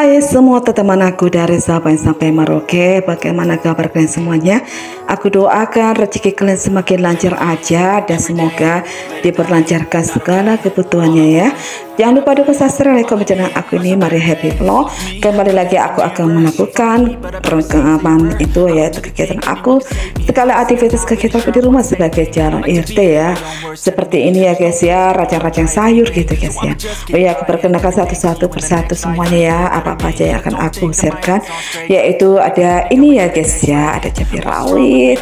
Hai semua teman aku dari Sabang sampai Merauke, bagaimana kabar kalian semuanya? Aku doakan rezeki kalian semakin lancar aja dan semoga diperlancarkan segala kebutuhannya ya. Jangan lupa dukung subscribe, like, channel aku ini Maria Happy Vlog. Kembali lagi aku akan melakukan perkembangan itu ya, kegiatan aku segala aktivitas kegiatan aku di rumah sebagai jalan RT ya. Seperti ini ya guys ya, racang-racang sayur gitu guys ya. Oh ya, aku perkenalkan satu-satu persatu semuanya ya, apa-apa aja yang akan aku sharekan, yaitu ada ini ya guys ya, ada cabai rawit,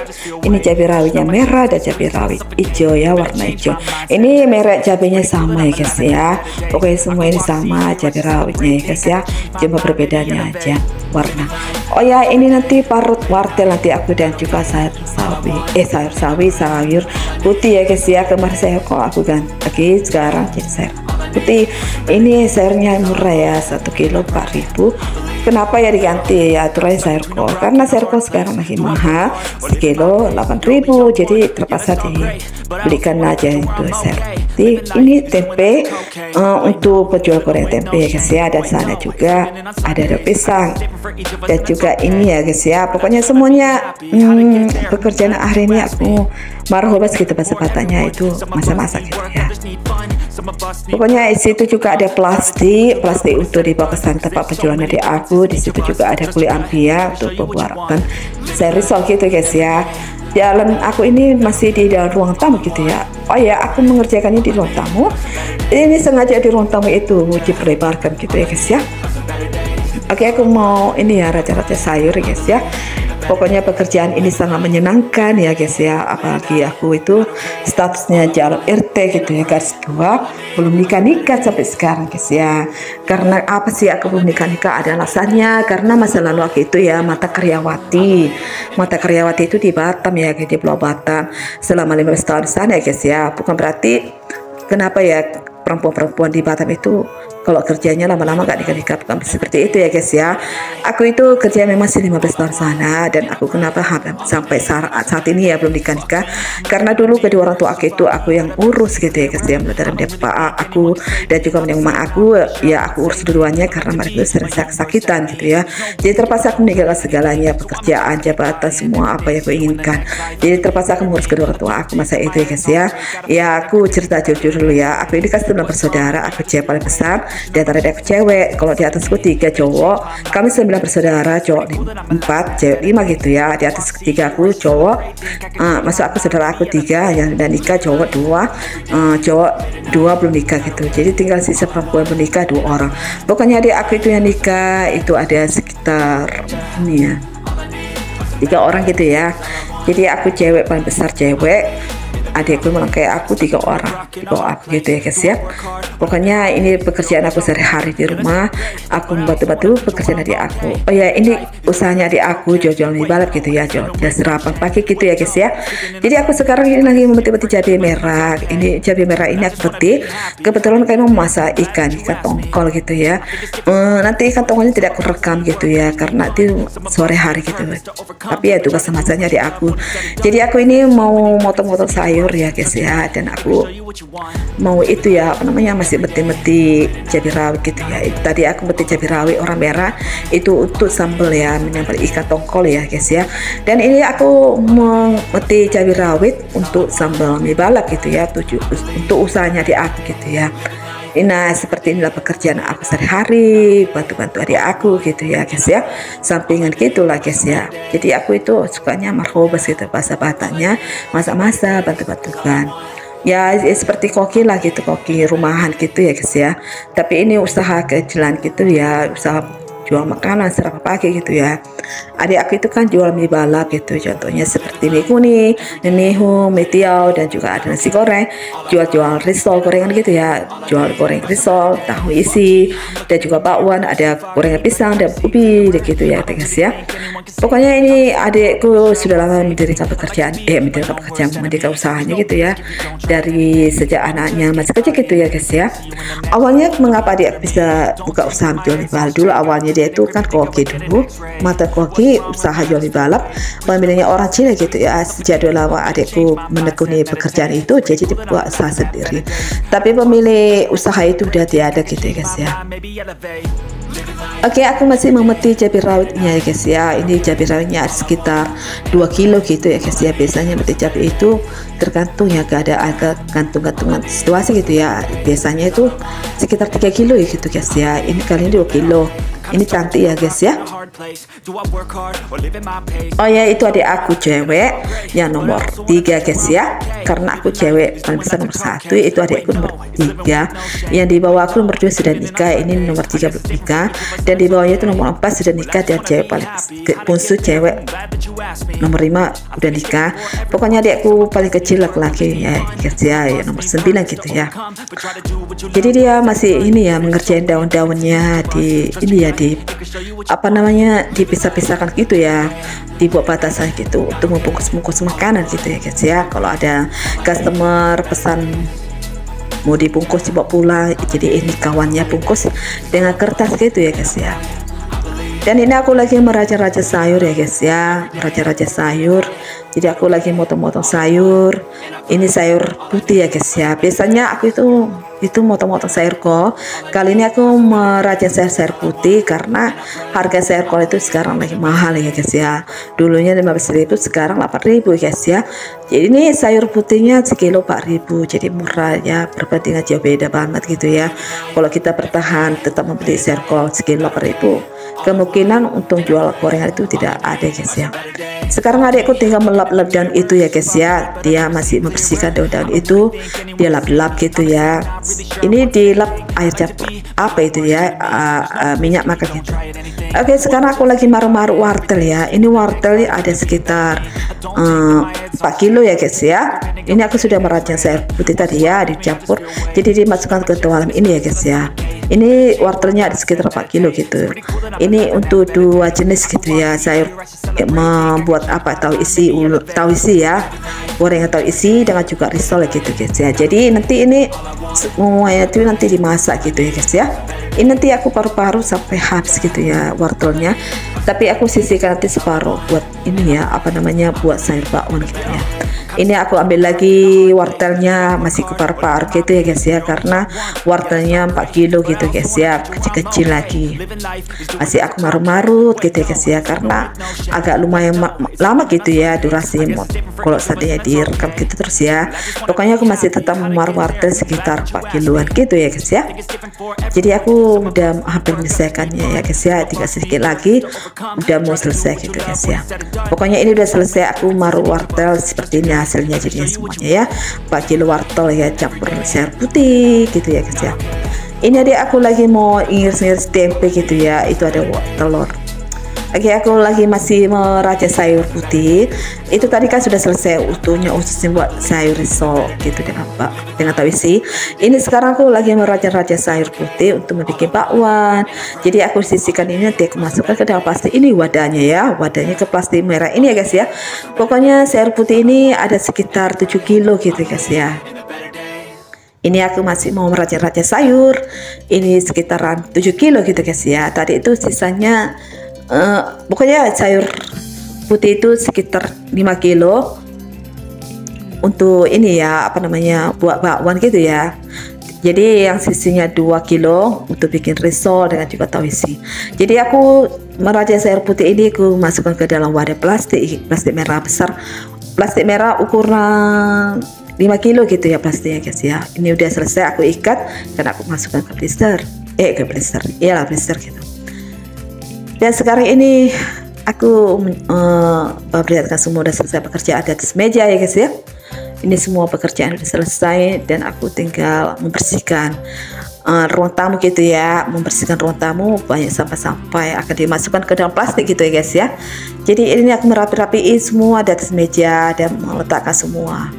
ini cabai rawitnya merah, ada cabai rawit hijau ya, warna hijau. Ini merek cabainya sama ya guys ya, pokoknya semua ini sama cabai rawitnya ya guys ya, cuma perbedaannya aja warna. Oh ya, ini nanti parut wortel nanti aku, dan juga sayur sayur putih ya guys ya. Kemarin saya kok aku ganti, sekarang jadi sayur putih. Ini sayurnya murah ya, 1 kilo 4.000. Kenapa ya diganti ya aturannya sayur kol? Karena sayur kol sekarang lagi mahal, 1 kilo 8.000, jadi terpaksa dibelikan aja itu sayur putih. Ini tempe, untuk penjual goreng tempe ya guys ya. Dan sana juga ada pisang, dan juga ini ya guys ya, pokoknya semuanya pekerjaan hari ini aku marhobas gitu bahasa Bataknya, itu masak-masak gitu ya. Pokoknya di situ juga ada plastik untuk dibawa ke sana tempat penjualan di aku. Di situ juga ada kulit ampia untuk pembuatan risol gitu guys ya. Jalan aku ini masih di dalam ruang tamu gitu ya. Oh ya, aku mengerjakannya di ruang tamu. Ini sengaja di ruang tamu itu diperlebarkan gitu ya guys ya. Oke, aku mau ini ya, raja-raja sayur guys ya. Pokoknya pekerjaan ini sangat menyenangkan ya guys ya, apalagi aku itu statusnya jalan RT gitu ya, garis 2, belum nikah sampai sekarang guys ya. Karena apa sih aku belum nikah? Ada alasannya, karena masa lalu aku itu ya mata karyawati itu di Batam ya, di Pulau Batam selama 15 tahun di sana ya guys ya. Bukan berarti kenapa ya perempuan-perempuan di Batam itu kalau kerjanya lama-lama gak nikah-nikah, bukan seperti itu ya guys ya. Aku itu kerja memang masih 15 tahun sana, dan aku kenapa sampai saat ini ya belum nikah-nikah, karena dulu kedua orang tua aku itu aku yang urus gitu ya guys ya, dari bapak aku dan juga mama aku ya, aku urus duluannya karena mereka itu sering kesakitan gitu ya. Jadi terpaksa aku meninggalkan segalanya, pekerjaan, jabatan, semua apa yang aku inginkan. Jadi terpaksa aku mengurus kedua orang tua aku masa itu ya guys ya. Ya, aku cerita jujur dulu ya, aku ini kan 9 bersaudara, aku cewek paling besar. Di antara aku cewek, kalau di atasku 3 cowok, kami 9 bersaudara, cowok 4, cewek 5 gitu ya. Di atas 3 aku cowok, masuk aku saudara aku 3 yang udah nikah, cowok 2, cowok 2 belum nikah gitu. Jadi tinggal sisa perempuan menikah 2 orang. Pokoknya adik aku itu yang nikah itu ada sekitar ini ya, 3 orang gitu ya. Jadi aku cewek paling besar, cewek, adikku memang kayak aku 3 orang di bawah aku gitu ya guys ya. Pokoknya ini pekerjaan aku sehari-hari di rumah, aku membantu pekerjaan adik aku. Oh ya, ini usahanya adik aku jual-jual mie balap gitu ya, jual serapan pagi gitu ya guys ya. Jadi aku sekarang ini lagi memetik cabai merah. Ini cabai merah ini aku petik, kebetulan kayak mau masak ikan tongkol gitu ya. Nanti ikan tongkolnya tidak aku rekam gitu ya, karena itu sore hari gitu. Tapi ya tugas masaknya adik aku. Jadi aku ini mau motong-motong sayur ya guys ya, dan aku mau itu ya, apa namanya, masih meti-meti cabai rawit gitu ya. Tadi aku meti cabai rawit orang merah itu untuk sambal ya, menyambal ikan tongkol ya guys ya. Dan ini aku meti cabai rawit untuk sambal mie balap gitu ya, untuk usahanya di aku gitu ya. Nah, seperti inilah pekerjaan aku sehari-hari, bantu-bantu adik aku gitu ya guys ya, sampingan gitulah guys ya. Jadi aku itu sukanya marhobas gitu bahasa Bataknya, masak-masak, bantu-bantukan ya, seperti koki lah gitu, koki rumahan gitu ya guys ya. Tapi ini usaha kecilan gitu ya, usaha jual makanan serapan pagi gitu ya. Adik aku itu kan jual mie balap gitu, contohnya seperti mie kuning, mie hum, mie tiaw, dan juga ada nasi goreng, jual risol gorengan gitu ya, jual goreng risol, tahu isi, dan juga bakwan, ada gorengan pisang dan ubi gitu ya guys ya. Pokoknya ini adikku sudah lama mendirikan mendirikan usahanya gitu ya, dari sejak anaknya masih kecil gitu ya guys ya. Awalnya mengapa dia bisa buka usaha jual mie balap? Dulu awalnya dia itu kan koki dulu, mata koki, usaha jual mie balap, pemiliknya orang Cina gitu ya. Sejak dulu lama adikku menekuni pekerjaan itu, jadi dibuat usaha sendiri. Tapi pemilik usaha itu udah tiada gitu ya guys ya. Oke, aku masih memetik cabai rawitnya ya guys ya. Ini cabai rawitnya sekitar 2 kilo gitu ya guys ya. Biasanya memetik cabai itu tergantung ya, agak gantung-gantungan situasi gitu ya. Biasanya itu sekitar 3 kilo ya gitu guys ya. Ini kali ini 2 kilo. Ini cantik ya guys ya. Oh ya, itu adik aku cewek yang nomor 3 guys ya. Karena aku cewek paling besar nomor 1, itu adikku nomor 3. Yang di bawah aku nomor 2 sudah nikah, ini nomor 3 belum nikah. Dan di bawahnya itu nomor 4 sudah nikah, dan cewek paling bungsu cewek nomor 5 udah nikah. Pokoknya adikku paling kecil laki-laki ya guys ya, nomor 9 gitu ya. Jadi dia masih ini ya, mengerjain daun-daunnya di ini ya, di apa namanya, dipisah-pisahkan gitu ya, dibuat batasan gitu untuk membungkus-bungkus makanan gitu ya guys ya. Kalau ada customer pesan mau dibungkus dibawa pulang, jadi ini kawannya bungkus dengan kertas gitu ya guys ya. Dan ini aku lagi meraja-raja sayur ya guys ya, meraja-raja sayur. Jadi aku lagi motong-motong sayur. Ini sayur putih ya guys ya. Biasanya aku itu motong-motong sayur kol. Kali ini aku meraja sayur putih karena harga sayur kol itu sekarang lagi mahal ya guys ya. Dulunya 15.000, sekarang 8.000 guys ya. Jadi ini sayur putihnya sekilo 4.000, jadi murah ya, perbandingan jauh beda banget gitu ya. Kalau kita bertahan tetap membeli sayur kol sekilo 8.000, kemungkinan untuk jual gorengan itu tidak ada guys ya. Sekarang adikku tinggal melap-lap daun itu ya guys ya. Dia masih membersihkan daun-daun itu, dia lap-lap gitu ya. Ini dilap air campur apa itu ya, minyak makan gitu. Oke, sekarang aku lagi maru-maru wortel ya. Ini wortel ada sekitar 4 kilo ya guys ya. Ini aku sudah merajang sayur putih tadi ya, dicampur, jadi dimasukkan ke dalam ini ya guys ya. Ini wortelnya ada sekitar 4 kilo gitu. Ini untuk 2 jenis gitu ya, sayur membuat apa, tahu isi ya, goreng atau isi dengan juga risol gitu guys ya. Jadi nanti ini semuanya itu nanti dimasak gitu ya guys ya. Ini nanti aku paruh-paruh sampai habis gitu ya wortelnya, tapi aku sisihkan nanti separuh buat ini ya, apa namanya, buat sayur bakwan gitu ya. Ini aku ambil lagi wortelnya masih keparuh-paruh gitu ya guys ya, karena wortelnya 4 kilo gitu guys ya, kecil-kecil lagi. Masih aku marut-marut gitu ya guys ya, karena agak lumayan lama gitu ya durasinya kalau seandainya direkam gitu terus ya. Pokoknya aku masih tetap memarut wortel sekitar 4 kiloan gitu ya guys ya. Jadi aku udah hampir menyelesaikannya ya guys ya, tinggal sedikit lagi udah mau selesai gitu guys ya. Pokoknya ini udah selesai, aku marut wortel seperti ini hasilnya jadinya semuanya ya. 4 kilo wortel ya, campur sayur putih gitu ya guys ya. Ini adik aku lagi mau iris-iris tempe gitu ya, itu ada telur. Oke, aku lagi masih meraja sayur putih. Itu tadi kan sudah selesai utuhnya, khususnya buat sayur risol gitu dengan tahu isi. Ini sekarang aku lagi meraja-raja sayur putih untuk membuat bakwan. Jadi aku sisihkan ini, nanti aku masukkan ke dalam plastik ini wadahnya ya, wadahnya ke plastik merah ini ya guys ya. Pokoknya sayur putih ini ada sekitar 7 kilo gitu guys ya. Ini aku masih mau meraja-raja sayur. Ini sekitaran 7 kilo gitu guys ya. Tadi itu sisanya pokoknya sayur putih itu sekitar 5 kilo untuk ini ya, apa namanya, buat bakwan gitu ya. Jadi yang sisinya 2 kilo untuk bikin risol dengan juga tahu isi. Jadi aku meraja sayur putih ini aku masukkan ke dalam wadah plastik merah besar, plastik merah ukuran 5 kilo gitu ya plastiknya guys ya. Ini udah selesai aku ikat dan aku masukkan ke blister, iyalah blister gitu. Dan sekarang ini aku memperlihatkan semua udah selesai pekerjaan di atas meja ya guys ya. Ini semua pekerjaan udah selesai dan aku tinggal membersihkan ruang tamu gitu ya. Membersihkan ruang tamu, banyak sampah-sampah akan dimasukkan ke dalam plastik gitu ya guys ya. Jadi ini aku merapi-rapiin semua di atas meja dan meletakkan semua.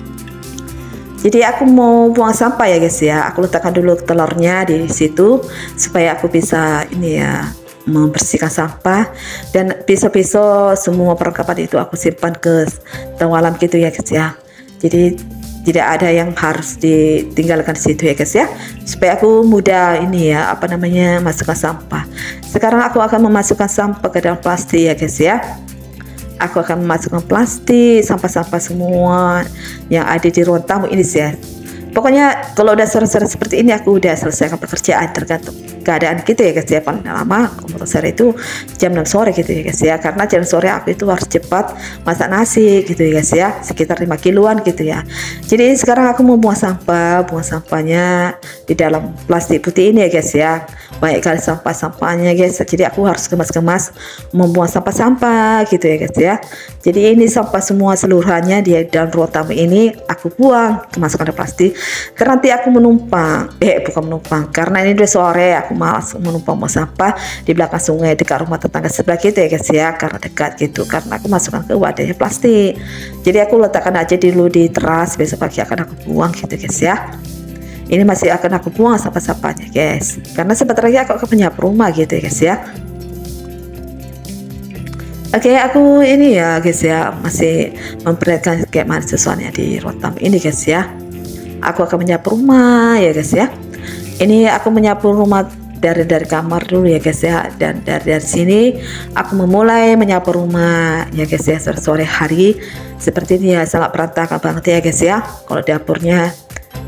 Jadi aku mau buang sampah ya guys ya. Aku letakkan dulu telurnya di situ supaya aku bisa ini ya, membersihkan sampah, dan pisau-pisau semua perlengkapan itu aku simpan ke dalam gitu ya guys ya. Jadi tidak ada yang harus ditinggalkan di situ ya guys ya, supaya aku mudah ini ya, apa namanya, masukkan sampah. Sekarang aku akan memasukkan sampah ke dalam plastik ya guys ya. Aku akan memasukkan plastik, sampah-sampah semua yang ada di ruang tamu ini ya. Pokoknya kalau udah sore-sore seperti ini aku udah selesaikan pekerjaan, tergantung keadaan gitu ya guys ya. Paling lama kalau sore itu jam 6 sore gitu ya guys ya, karena jam sore aku itu harus cepat masak nasi gitu ya guys ya, sekitar 5 kiloan gitu ya. Jadi sekarang aku mau buang sampahnya di dalam plastik putih ini ya guys ya. Banyak kali sampah-sampahnya guys, jadi aku harus kemas-kemas membuang sampah-sampah gitu ya guys ya. Jadi ini sampah semua seluruhannya di dalam ruang tamu ini aku buang, kemasukkan ke plastik. Karena nanti aku bukan menumpang, karena ini udah sore, aku malas menumpang mau sampah di belakang sungai dekat rumah tetangga sebelah kita ya guys ya, karena dekat gitu. Karena aku masukkan ke wadahnya plastik, jadi aku letakkan aja dulu di teras, besok pagi akan aku buang gitu guys ya. Ini masih akan aku buang sampah-sampahnya guys, karena sebentar lagi aku akan menyapu rumah gitu ya guys ya. Oke, aku ini ya guys ya, masih memperlihatkan kayak mana sesuatunya di ruang tamu ini guys ya. Aku akan menyapu rumah ya guys ya. Ini aku menyapu rumah dari kamar dulu ya guys ya, dan dari sini aku memulai menyapu rumah ya guys ya. Sore hari seperti ini ya, sangat berantakan banget ya guys ya. Kalau dapurnya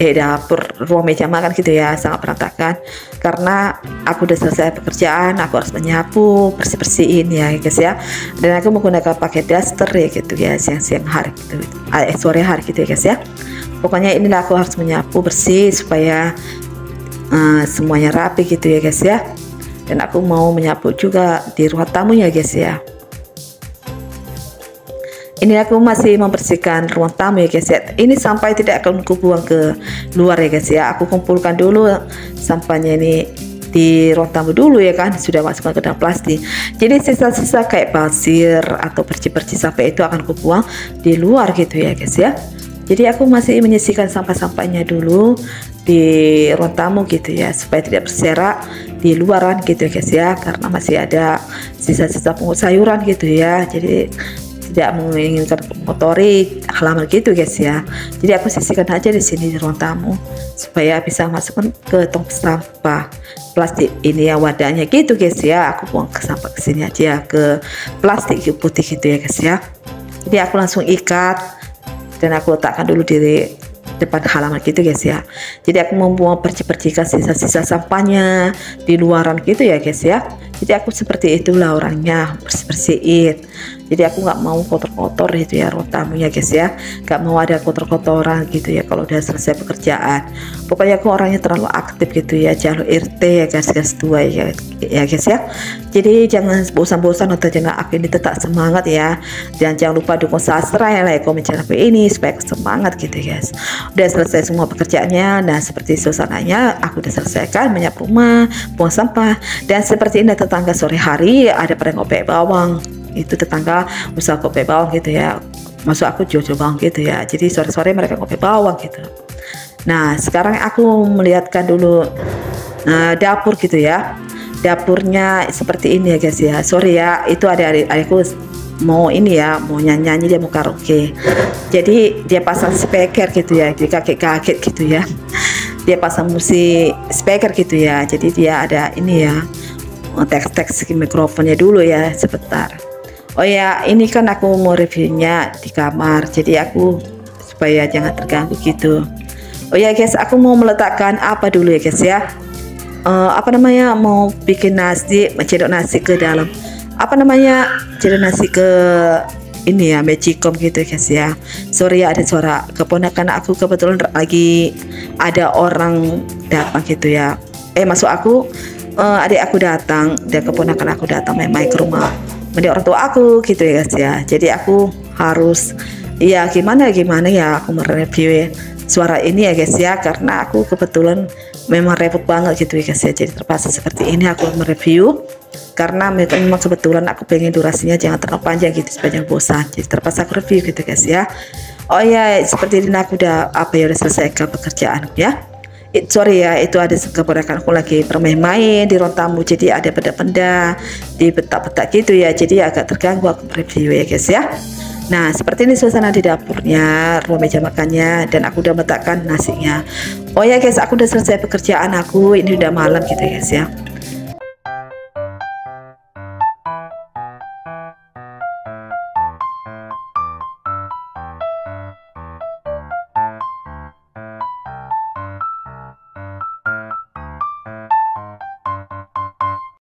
dapur ruang meja makan gitu ya, sangat berantakan karena aku udah selesai pekerjaan, aku harus menyapu, bersih-bersihin ya guys ya. Dan aku menggunakan pakai daster ya gitu ya, siang-siang hari gitu, sore hari gitu ya guys ya. Pokoknya inilah aku harus menyapu bersih supaya semuanya rapi gitu ya guys ya. Dan aku mau menyapu juga di ruang tamunya guys ya. Ini aku masih membersihkan ruang tamu ya guys ya. Ini sampai tidak akan aku buang ke luar ya guys ya. Aku kumpulkan dulu sampahnya ini di ruang tamu dulu ya kan, sudah masukkan ke dalam plastik. Jadi sisa-sisa kayak pasir atau perci-perci sampah itu akan aku buang di luar gitu ya guys ya. Jadi aku masih menyisihkan sampah-sampahnya dulu di ruang tamu gitu ya, supaya tidak berserak di luaran gitu ya guys ya, karena masih ada sisa-sisa pungut sayuran gitu ya. Jadi tidak menginginkan mengotori halaman gitu guys ya. Jadi aku sisihkan aja di sini di ruang tamu supaya bisa masukkan ke tong sampah plastik ini ya, wadahnya gitu guys ya. Aku buang ke sampah ke sini aja, ke plastik putih gitu ya guys ya. Jadi aku langsung ikat dan aku letakkan dulu di depan halaman gitu guys ya. Jadi aku membuang percikan sisa-sisa sampahnya di luaran gitu ya guys ya. Jadi aku seperti itulah orangnya, bersih-bersihin. Jadi aku nggak mau kotor-kotor gitu ya ruang tamunya guys ya, nggak mau ada kotor-kotoran gitu ya kalau udah selesai pekerjaan. Pokoknya aku orangnya terlalu aktif gitu ya, jalur RT ya guys tua ya guys ya. Jadi jangan bosan-bosan atau jangan aku ini tetap semangat ya, dan jangan lupa dukung sastra ya, like, komen channel aku ini supaya aku semangat gitu guys. Udah selesai semua pekerjaannya. Nah seperti suasananya aku udah selesaikan menyapu rumah, buang sampah, dan seperti ini tetangga sore hari ada pada ngopek bawang. Itu tetangga usaha kopi bawang gitu ya, masuk aku jual bawang gitu ya. Jadi sore-sore mereka kopi bawang gitu. Nah sekarang aku melihatkan dulu dapur gitu ya. Dapurnya seperti ini ya guys ya. Sorry ya, itu ada adikku mau ini ya, mau nyanyi, dia mau karaoke. Jadi dia pasang speaker gitu ya, jadi kaget gitu ya. Dia pasang musik speaker gitu ya. Jadi dia ada ini ya, teks mikrofonnya dulu ya sebentar. Oh ya, ini kan aku mau reviewnya di kamar, jadi aku supaya jangan terganggu gitu. Oh ya guys, aku mau meletakkan apa dulu ya guys ya, apa namanya, mau bikin nasi, mencedok nasi ke dalam, apa namanya, cedok nasi ke ini ya, magicom gitu guys ya. Sorry ya ada suara keponakan aku, kebetulan lagi ada orang datang gitu ya. Masuk aku, adik aku datang dan keponakan aku datang main-main ke rumah mendidik orang tua aku gitu ya guys ya. Jadi aku harus ya gimana ya aku mereview suara ini ya guys ya, karena aku kebetulan memang repot banget gitu ya guys ya. Jadi terpaksa seperti ini aku mereview, karena memang kebetulan aku pengen durasinya jangan terlalu panjang gitu supaya jangan bosan. Jadi terpaksa aku review gitu guys ya. Oh ya, seperti ini aku udah udah selesaikan pekerjaan ya. Sorry ya, itu ada keponakan aku lagi bermain-main di ruang tamu, jadi ada benda-benda di petak-petak gitu ya, jadi agak terganggu aku review ya guys ya. Nah seperti ini suasana di dapurnya, ruang meja makannya, dan aku udah meletakkan nasinya. Oh ya guys, aku udah selesai pekerjaan aku, ini udah malam gitu ya guys ya.